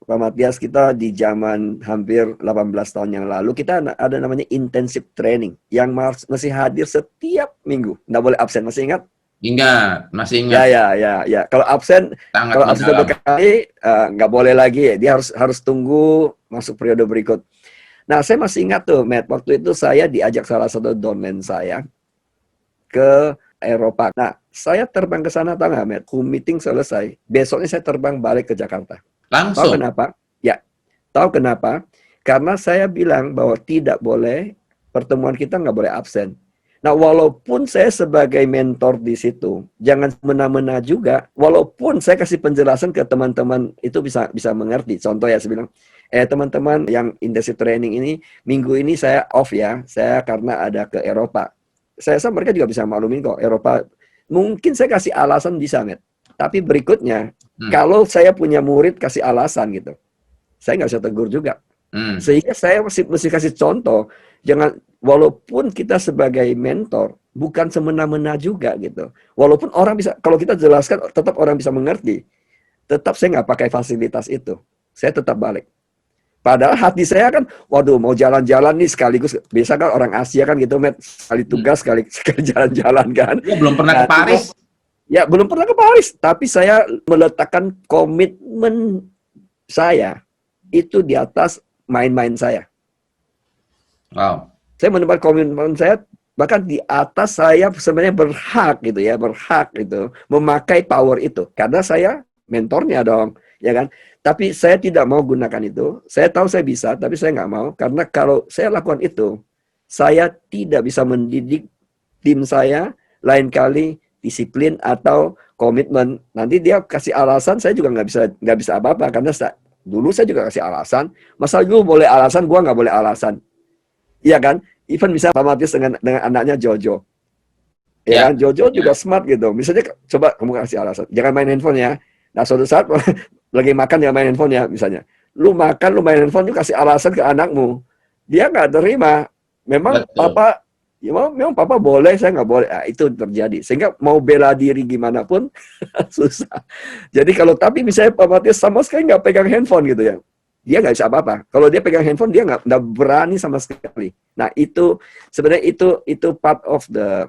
Speaker 2: Pak Matias, kita di zaman hampir 18 tahun yang lalu, kita ada namanya intensive training yang masih hadir setiap minggu. Nggak boleh absen, masih ingat?
Speaker 1: masih ingat,
Speaker 2: Ya. Kalau absen
Speaker 1: sangat
Speaker 2: satu
Speaker 1: mendalam.
Speaker 2: kali nggak boleh lagi. Dia harus tunggu masuk periode berikut. Nah, saya masih ingat tuh, Matt. Waktu itu saya diajak salah satu downline saya ke Eropa. Nah, saya terbang ke sana, tahu nggak, Matt? Meeting selesai. Besoknya saya terbang balik ke Jakarta. Tahu
Speaker 1: Langsung.
Speaker 2: kenapa? Ya, tahu kenapa? Karena saya bilang bahwa tidak boleh, pertemuan kita nggak boleh absen. Nah, walaupun saya sebagai mentor di situ, jangan semena-mena juga. Walaupun saya kasih penjelasan ke teman-teman itu bisa mengerti. Contoh ya, saya bilang, teman-teman yang intensive training ini, minggu ini saya off ya, saya karena ada ke Eropa. Saya rasa mereka juga bisa maklumin kok, Eropa. Mungkin saya kasih alasan bisa, Matt. Tapi berikutnya,
Speaker 1: Hmm.
Speaker 2: kalau saya punya murid kasih alasan gitu, saya nggak bisa tegur juga. Sehingga saya mesti kasih contoh, jangan, walaupun kita sebagai mentor, bukan semena-mena juga gitu. Walaupun orang bisa, kalau kita jelaskan, tetap orang bisa mengerti. Tetap saya nggak pakai fasilitas itu. Saya tetap balik. Padahal hati saya kan, waduh mau jalan-jalan nih sekaligus. Biasa kan orang Asia kan gitu, Matt, sekali tugas, sekali jalan-jalan kan.
Speaker 1: Ya, belum pernah
Speaker 2: Nah,
Speaker 1: ke Paris.
Speaker 2: ya belum pernah ke Paris, tapi saya meletakkan komitmen saya itu di atas main-main saya.
Speaker 1: Wow.
Speaker 2: Saya menempatkan komitmen saya bahkan di atas saya sebenarnya berhak gitu ya, berhak itu memakai power itu karena saya mentornya dong, ya kan? Tapi saya tidak mau gunakan itu. Saya tahu saya bisa, tapi saya nggak mau karena kalau saya lakukan itu, saya tidak bisa mendidik tim saya, lain kali disiplin atau komitmen. Nanti dia kasih alasan, saya juga nggak bisa apa-apa karena dulu saya juga kasih alasan. Masa lu boleh alasan, gua nggak boleh alasan. Iya kan? Even bisa Pak Matius dengan anaknya Jojo. Ya kan? Jojo juga smart gitu. Misalnya coba kamu kasih alasan, jangan main handphone ya. Nah, suatu saat lagi makan jangan main handphone ya misalnya. Lu makan, lu main handphone, lu kasih alasan ke anakmu. Dia nggak terima. Memang
Speaker 1: Betul.
Speaker 2: papa, ya memang papa boleh, saya nggak boleh. Nah, itu terjadi. Sehingga mau bela diri gimana pun susah. Jadi kalau tapi misalnya Pak Matius sama sekali nggak pegang handphone gitu ya. Dia nggak bisa apa-apa. Kalau dia pegang handphone, dia nggak berani sama sekali. Nah, itu sebenarnya itu part of the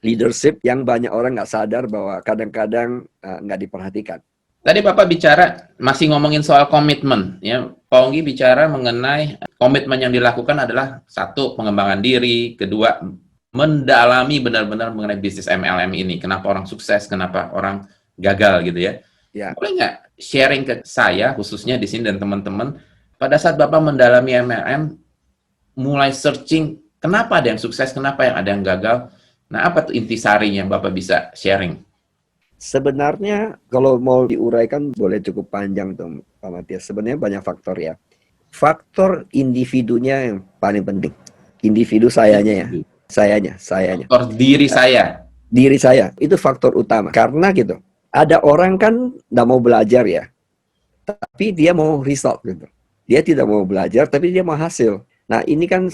Speaker 2: leadership yang banyak orang nggak sadar bahwa kadang-kadang nggak diperhatikan.
Speaker 1: Tadi Bapak bicara masih ngomongin soal komitmen, ya. Pak Onggi bicara mengenai komitmen yang dilakukan adalah satu pengembangan diri, kedua mendalami benar-benar mengenai bisnis MLM ini. Kenapa orang sukses, kenapa orang gagal gitu ya.
Speaker 2: Ya.
Speaker 1: Boleh nggak sharing ke saya khususnya di sini dan teman-teman pada saat Bapak mendalami MLM, mulai searching kenapa ada yang sukses, kenapa yang ada yang gagal. Nah, apa tuh intisarinya Bapak bisa sharing?
Speaker 2: Sebenarnya kalau mau diuraikan boleh cukup panjang tuh Pak Matias. Sebenarnya banyak faktor ya. Faktor individunya yang paling penting. Individu sayanya ya. Sayanya.
Speaker 1: Faktor diri saya.
Speaker 2: Diri saya itu faktor utama. Karena gitu, ada orang kan nggak mau belajar ya, tapi dia mau result gitu. Dia tidak mau belajar, tapi dia mau hasil. Nah ini kan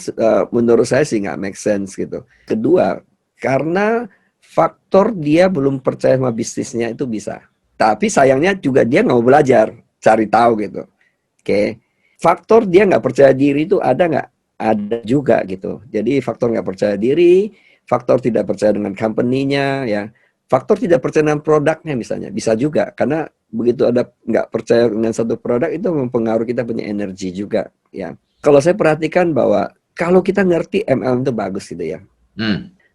Speaker 2: menurut saya sih nggak make sense gitu. Kedua, karena faktor dia belum percaya sama bisnisnya itu bisa. Tapi sayangnya juga dia nggak mau belajar, cari tahu gitu. Oke. Faktor dia nggak percaya diri itu ada nggak? Ada juga gitu. Jadi faktor nggak percaya diri, faktor tidak percaya dengan company-nya, ya. Faktor tidak percaya dengan produknya misalnya, bisa juga. Karena begitu ada nggak percaya dengan satu produk itu mempengaruhi kita punya energi juga, ya. Kalau saya perhatikan bahwa kalau kita ngerti MLM itu bagus gitu ya.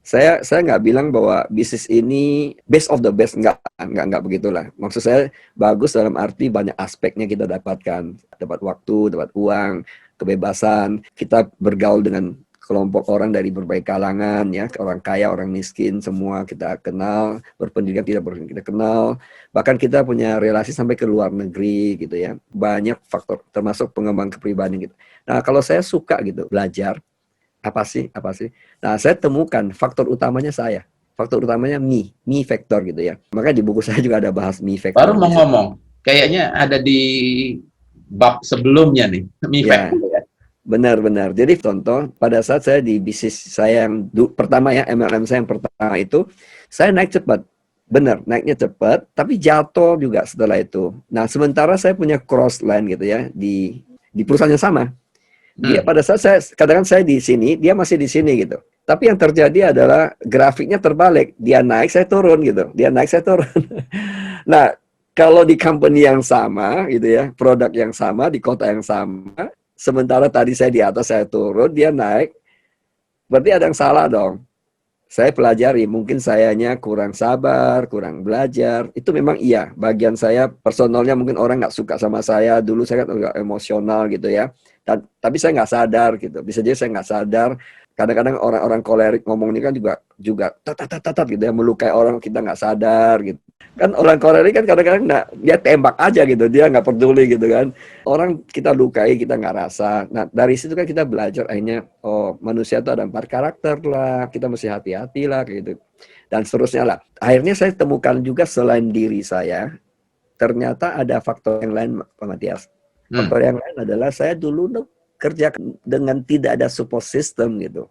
Speaker 2: Saya nggak bilang bahwa bisnis ini best of the best, nggak begitulah. Maksud saya bagus dalam arti banyak aspeknya kita dapatkan, dapat waktu, dapat uang, kebebasan, kita bergaul dengan kelompok orang dari berbagai kalangan, ya, orang kaya, orang miskin, semua kita kenal, berpendidikan tidak berpendidikan kita kenal, bahkan kita punya relasi sampai ke luar negeri gitu ya. Banyak faktor termasuk pengembangan kepribadian gitu. Nah kalau saya suka gitu belajar. Apa sih? Nah, saya temukan faktor utamanya saya. Faktor utamanya me factor gitu ya. Makanya di buku saya juga ada bahas me factor.
Speaker 1: Baru mau ngomong, kayaknya ada di bab sebelumnya nih, me factor ya.
Speaker 2: Benar. Jadi contoh, pada saat saya di bisnis saya yang pertama ya, MLM saya yang pertama itu, saya naik cepat. Benar, naiknya cepat, tapi jatuh juga setelah itu. Nah, sementara saya punya cross line gitu ya, di perusahaan yang sama. Dia pada saat katakan saya di sini, dia masih di sini gitu. Tapi yang terjadi adalah grafiknya terbalik. Dia naik, saya turun gitu. Dia naik, saya turun. Nah, kalau di company yang sama gitu ya, produk yang sama, di kota yang sama, sementara tadi saya di atas, saya turun, dia naik, berarti ada yang salah dong. Saya pelajari, mungkin sayanya kurang sabar, kurang belajar. Itu memang iya, bagian saya personalnya mungkin orang nggak suka sama saya. Dulu saya kan agak emosional gitu ya. Tapi saya nggak sadar gitu. Bisa jadi saya nggak sadar. Kadang-kadang orang-orang kolerik ngomongnya kan juga tat gitu ya, melukai orang kita nggak sadar gitu. Kan orang kolerik kan kadang-kadang dia tembak aja gitu, dia nggak peduli gitu kan. Orang kita lukai kita nggak rasa. Nah dari situ kan kita belajar akhirnya, oh manusia itu ada 4 karakter lah, kita mesti hati-hati lah kayak gitu. Dan seterusnya lah. Akhirnya saya temukan juga selain diri saya, ternyata ada faktor yang lain, Pak Matias. Faktor yang lain adalah saya dulu kerja dengan tidak ada support system gitu.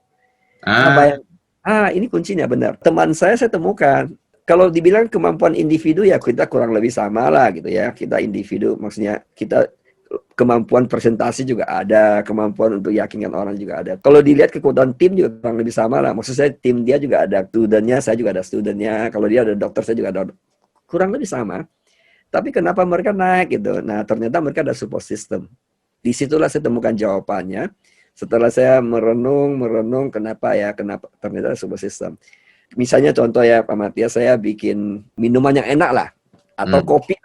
Speaker 1: Ah,
Speaker 2: Ini kuncinya benar. Teman saya temukan, kalau dibilang kemampuan individu ya kita kurang lebih sama lah gitu ya. Kita individu, maksudnya kita kemampuan presentasi juga ada, kemampuan untuk yakinkan orang juga ada. Kalau dilihat kekuatan tim juga kurang lebih sama lah. Maksud saya tim dia juga ada studentnya, saya juga ada studentnya. Kalau dia ada dokter, saya juga ada. Kurang lebih sama. Tapi kenapa mereka naik gitu? Nah, ternyata mereka ada support system. Disitulah saya temukan jawabannya. Setelah saya merenung, kenapa ternyata ada support system. Misalnya contoh ya Pak Matias, saya bikin minuman yang enak lah. Atau kopi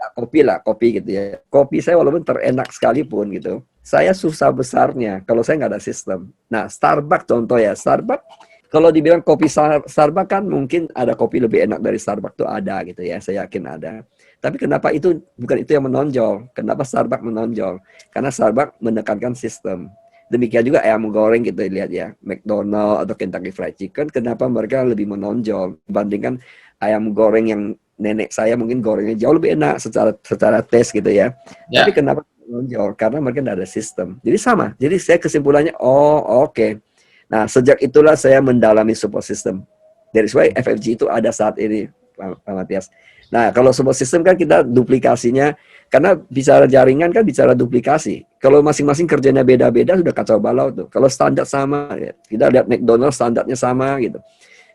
Speaker 2: gitu ya. Kopi saya walaupun terenak sekalipun gitu, saya susah besarnya kalau saya nggak ada sistem. Nah, Starbucks contoh ya. Starbucks, kalau dibilang kopi Starbucks kan mungkin ada kopi lebih enak dari Starbucks tuh ada gitu ya. Saya yakin ada. Tapi kenapa bukan itu yang menonjol? Kenapa Starbucks menonjol? Karena Starbucks menekankan sistem. Demikian juga ayam goreng gitu lihat ya. McDonald atau Kentucky Fried Chicken, kenapa mereka lebih menonjol dibandingkan ayam goreng yang nenek saya mungkin gorengnya jauh lebih enak secara tes gitu ya. Tapi
Speaker 1: ya.
Speaker 2: kenapa menonjol? Karena mereka tidak ada sistem. Jadi sama. Jadi saya kesimpulannya, oh oke. Nah, sejak itulah saya mendalami support system. That's why FFG itu ada saat ini, Pak Matias. Nah, kalau support system kan kita duplikasinya, karena bicara jaringan kan bicara duplikasi. Kalau masing-masing kerjanya beda-beda, sudah kacau balau tuh. Kalau standar sama, ya. Kita lihat McDonald's standarnya sama gitu.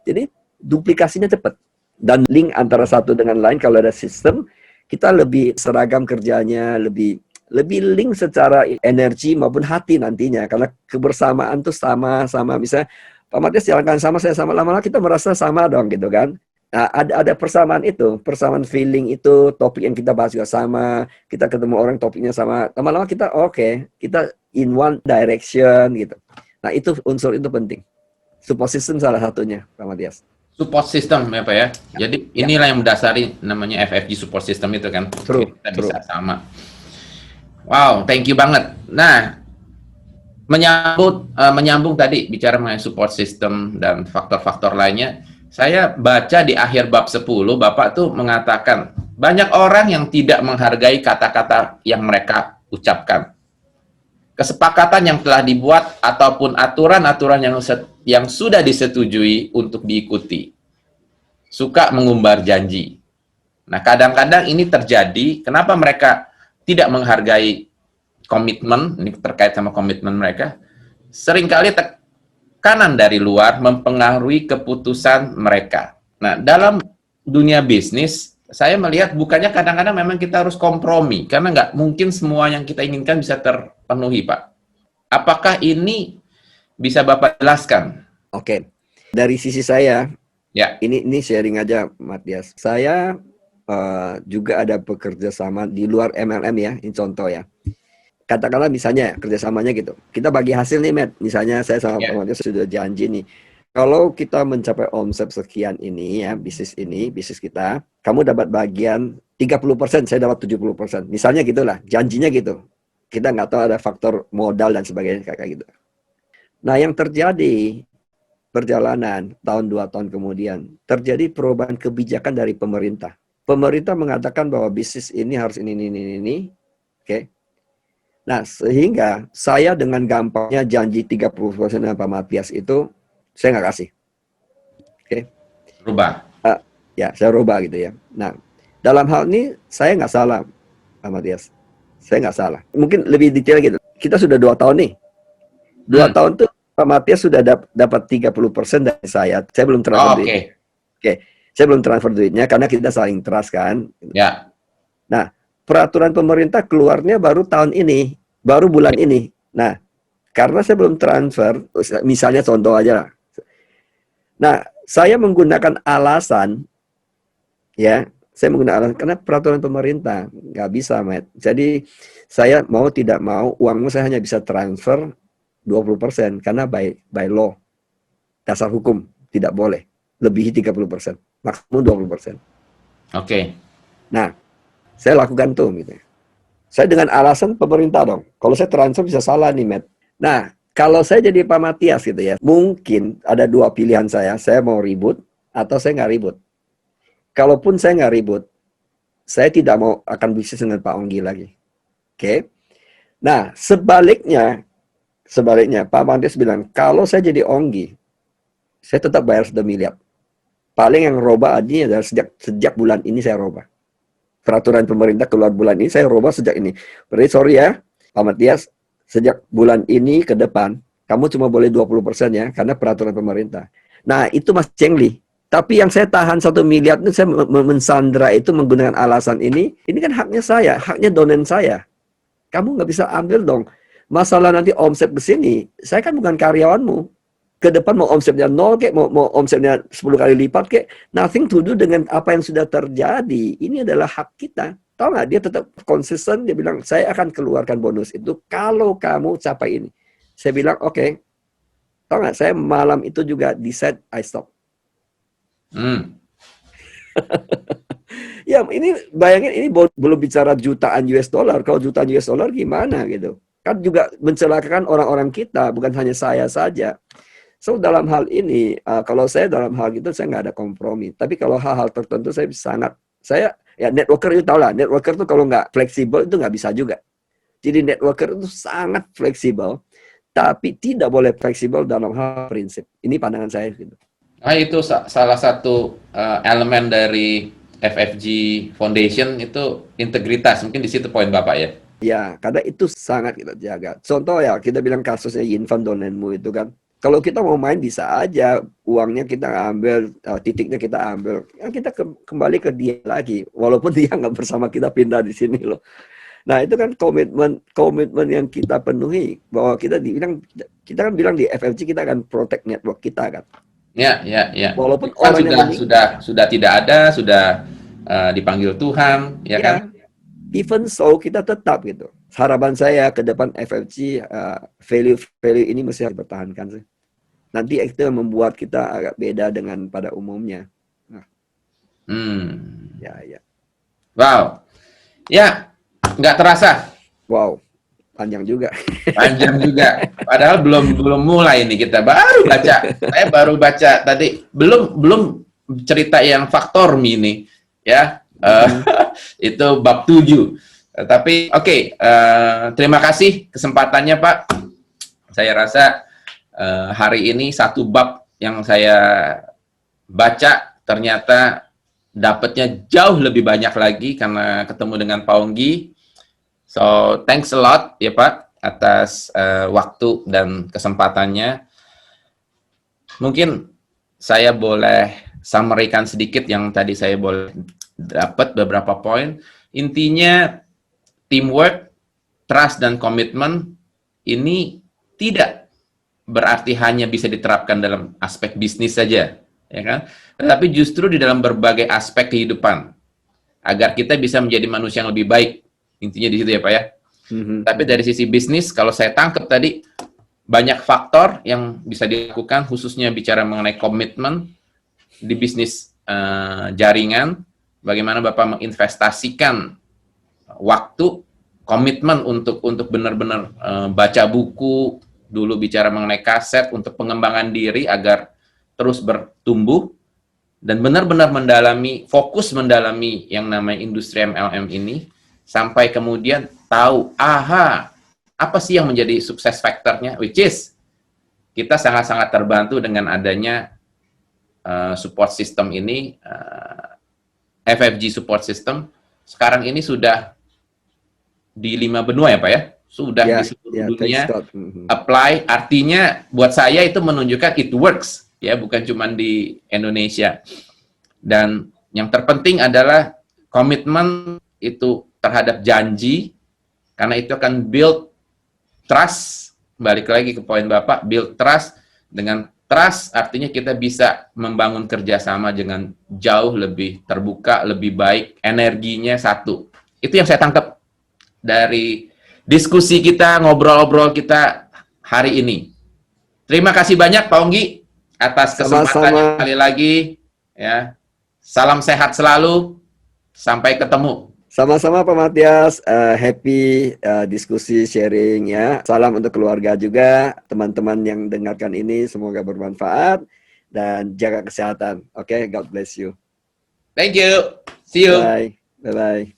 Speaker 2: Jadi duplikasinya cepat. Dan link antara satu dengan lain kalau ada sistem, kita lebih seragam kerjanya, lebih link secara energi maupun hati nantinya. Karena kebersamaan tuh sama-sama. Misalnya Pak Matias jalankan sama, saya sama, lama-lama kita merasa sama dong gitu kan. Nah, ada persamaan itu, persamaan feeling itu, topik yang kita bahas juga sama, kita ketemu orang topiknya sama, lama-lama kita oke, kita in one direction gitu. Nah, itu unsur itu penting. Support system salah satunya, Pak Matias.
Speaker 1: Support system ya Pak ya. Jadi
Speaker 2: Ya,
Speaker 1: inilah yang mendasari namanya FFG support system itu kan.
Speaker 2: true,
Speaker 1: Kita
Speaker 2: true.
Speaker 1: bisa sama. Wow, thank you banget. Nah, menyambung tadi bicara mengenai support system dan faktor-faktor lainnya, saya baca di akhir bab 10 Bapak tuh mengatakan banyak orang yang tidak menghargai kata-kata yang mereka ucapkan. Kesepakatan yang telah dibuat ataupun aturan-aturan yang sudah disetujui untuk diikuti. Suka mengumbar janji. Nah, kadang-kadang ini terjadi, kenapa mereka tidak menghargai komitmen, ini terkait sama komitmen mereka, seringkali tekanan dari luar mempengaruhi keputusan mereka. Nah, dalam dunia bisnis, saya melihat bukannya kadang-kadang memang kita harus kompromi, karena nggak mungkin semua yang kita inginkan bisa terpenuhi, Pak. Apakah ini bisa Bapak jelaskan?
Speaker 2: Oke. Dari sisi saya,
Speaker 1: Ya,
Speaker 2: ini sharing aja, Matias. Saya juga ada bekerja sama di luar MLM ya, ini contoh ya. Katakanlah misalnya kerjasamanya gitu. Kita bagi hasil nih, Matt. Misalnya saya sama Pak
Speaker 1: ya,
Speaker 2: Matias sudah janji nih. Kalau kita mencapai omset sekian ini ya, bisnis kita, kamu dapat bagian 30%, saya dapat 70%. Misalnya gitulah, janjinya gitu. Kita nggak tahu ada faktor modal dan sebagainya kayak gitu. Nah, yang terjadi perjalanan tahun 2 tahun kemudian terjadi perubahan kebijakan dari pemerintah. Pemerintah mengatakan bahwa bisnis ini harus ini. Oke. Nah, sehingga saya dengan gampangnya janji 30% dengan Pak Matias itu saya nggak kasih. Oke.
Speaker 1: berubah.
Speaker 2: Ya, saya rubah gitu ya. Nah, dalam hal ini saya nggak salah, Pak Matias. Saya nggak salah. Mungkin lebih detail gitu. Kita sudah 2 tahun nih. 2 tahun tuh Pak Matias sudah dapat 30% dari saya. Saya belum transfer
Speaker 1: Oh,
Speaker 2: duit.
Speaker 1: oke.
Speaker 2: Oke. Saya belum transfer duitnya karena kita saling trust kan.
Speaker 1: Ya,
Speaker 2: Nah, peraturan pemerintah keluarnya baru tahun ini, baru bulan ini. Nah, karena saya belum transfer, misalnya contoh aja. Nah, saya menggunakan alasan, ya, saya menggunakan alasan karena peraturan pemerintah nggak bisa, Matt. Jadi saya mau tidak mau uangmu saya hanya bisa transfer 20% karena by law. dasar hukum, tidak boleh lebihi 30%, maksimum 20%.
Speaker 1: Oke.
Speaker 2: Nah, saya lakukan tuh gitu. Saya dengan alasan pemerintah dong. Kalau saya transfer bisa salah nih, Matt. Nah, kalau saya jadi Pak Matias gitu ya, mungkin ada dua pilihan saya mau ribut atau saya nggak ribut. Kalaupun saya nggak ribut, saya tidak mau akan bisnis dengan Pak Onggi lagi. Oke? Nah, sebaliknya Pak Matias bilang, kalau saya jadi Onggi, saya tetap bayar 1 miliar. Paling yang robah aja adalah sejak bulan ini saya robah. Peraturan pemerintah keluar bulan ini, saya robah sejak ini. Berarti sorry ya, Pak Matias, sejak bulan ini ke depan, kamu cuma boleh 20% ya, karena peraturan pemerintah. Nah, itu Mas Cengli. Tapi yang saya tahan 1 miliar itu saya mensandra itu menggunakan alasan ini kan haknya saya, haknya donen saya. Kamu nggak bisa ambil dong. Masalah nanti omset ke sini, saya kan bukan karyawanmu. Ke depan mau omsetnya 0 kek, mau omsetnya 10 kali lipat kek, nothing to do dengan apa yang sudah terjadi. Ini adalah hak kita. Tahu nggak, dia tetap konsisten, dia bilang, saya akan keluarkan bonus itu kalau kamu capai ini. Saya bilang, oke. Tahu nggak, saya malam itu juga decide, I stop. Ya, ini bayangin, ini belum bicara jutaan US dollar. Kalau jutaan US dollar gimana gitu. Kan juga mencelakakan orang-orang kita, bukan hanya saya saja. So, dalam hal ini, kalau saya dalam hal itu, saya nggak ada kompromi. Tapi kalau hal-hal tertentu, ya networker itu tahu lah, networker itu kalau nggak fleksibel, itu nggak bisa juga. Jadi networker itu sangat fleksibel, tapi tidak boleh fleksibel dalam hal prinsip. Ini pandangan saya gitu.
Speaker 1: Nah, itu salah satu elemen dari FFG Foundation itu integritas. Mungkin di situ poin Bapak ya.
Speaker 2: Ya, karena itu sangat kita jaga. Contoh ya, kita bilang kasusnya Yinfan Donenmu itu kan. Kalau kita mau main bisa aja, uangnya kita ambil, titiknya kita ambil. Ya, kita kembali ke dia lagi. Walaupun dia nggak bersama kita pindah di sini loh. Nah, itu kan komitmen yang kita penuhi. Bahwa kita kan bilang di FFG kita akan protect network kita kan.
Speaker 1: Ya.
Speaker 2: Walaupun
Speaker 1: kan
Speaker 2: orang
Speaker 1: sudah tidak ada, sudah dipanggil Tuhan, ya kan?
Speaker 2: Even so, kita tetap gitu. Harapan saya ke depan FFG, value ini mesti harus dipertahankan sih. Nanti itu membuat kita agak beda dengan pada umumnya. Nah. Ya.
Speaker 1: Wow. Ya, nggak terasa.
Speaker 2: Wow, panjang juga.
Speaker 1: Panjang juga. Padahal belum mulai nih, kita baru baca. Saya baru baca tadi. Belum cerita yang faktor ini, ya. Itu bab 7. Tapi oke, terima kasih kesempatannya Pak. Saya rasa hari ini satu bab yang saya baca ternyata dapatnya jauh lebih banyak lagi karena ketemu dengan Pak Onggi. So, thanks a lot ya Pak atas waktu dan kesempatannya. Mungkin saya boleh summary-kan sedikit yang tadi saya boleh dapat beberapa poin. Intinya teamwork, trust, dan komitmen ini tidak berarti hanya bisa diterapkan dalam aspek bisnis saja, ya kan? Tetapi justru di dalam berbagai aspek kehidupan, agar kita bisa menjadi manusia yang lebih baik. Intinya di situ ya Pak ya. Tapi dari sisi bisnis, kalau saya tangkap tadi, banyak faktor yang bisa dilakukan, khususnya bicara mengenai komitmen di bisnis jaringan, bagaimana Bapak menginvestasikan waktu, komitmen untuk benar-benar baca buku, dulu bicara mengenai kaset untuk pengembangan diri agar terus bertumbuh dan benar-benar fokus mendalami yang namanya industri MLM ini sampai kemudian tahu, apa sih yang menjadi sukses faktornya, which is kita sangat-sangat terbantu dengan adanya support system ini, FFG support system. Sekarang ini sudah di 5 benua ya Pak ya, sudah di seluruh dunia apply. Artinya buat saya itu menunjukkan it works ya, bukan cuma di Indonesia. Dan yang terpenting adalah komitmen itu terhadap janji, karena itu akan build trust. Balik lagi ke poin Bapak, build trust. Dengan trust artinya kita bisa membangun kerjasama dengan jauh lebih terbuka, lebih baik, energinya satu. Itu yang saya tangkap dari diskusi kita, ngobrol-ngobrol kita hari ini. Terima kasih banyak Pak Onggi atas kesempatannya
Speaker 2: Sama-sama.
Speaker 1: kali lagi ya. Salam sehat selalu. Sampai ketemu.
Speaker 2: Sama-sama Pak Matias, happy diskusi sharing ya. Salam untuk keluarga juga, teman-teman yang dengarkan ini semoga bermanfaat dan jaga kesehatan. Oke, God bless you.
Speaker 1: Thank you. See you.
Speaker 2: Bye. Bye-bye.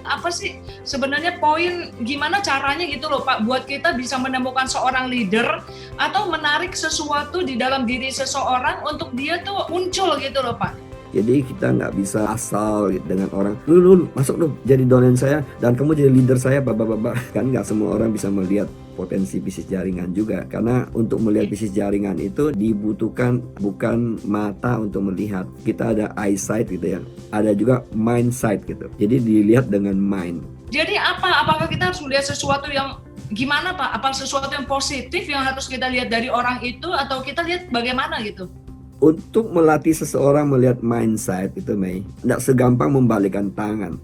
Speaker 3: Apa sih sebenarnya poin gimana caranya gitu loh Pak, buat kita bisa menemukan seorang leader atau menarik sesuatu di dalam diri seseorang untuk dia tuh muncul gitu loh Pak.
Speaker 2: Jadi kita nggak bisa asal dengan orang, lu masuk lu jadi donen saya dan kamu jadi leader saya, bapak-bapak. Kan nggak semua orang bisa melihat potensi bisnis jaringan juga. Karena untuk melihat bisnis jaringan itu dibutuhkan bukan mata untuk melihat. Kita ada eyesight gitu ya. Ada juga mindsight gitu. Jadi dilihat dengan mind.
Speaker 3: Jadi apakah kita harus melihat sesuatu yang gimana Pak? Apa sesuatu yang positif yang harus kita lihat dari orang itu atau kita lihat bagaimana gitu?
Speaker 2: Untuk melatih seseorang melihat mindset itu, Mei, tidak segampang membalikkan tangan.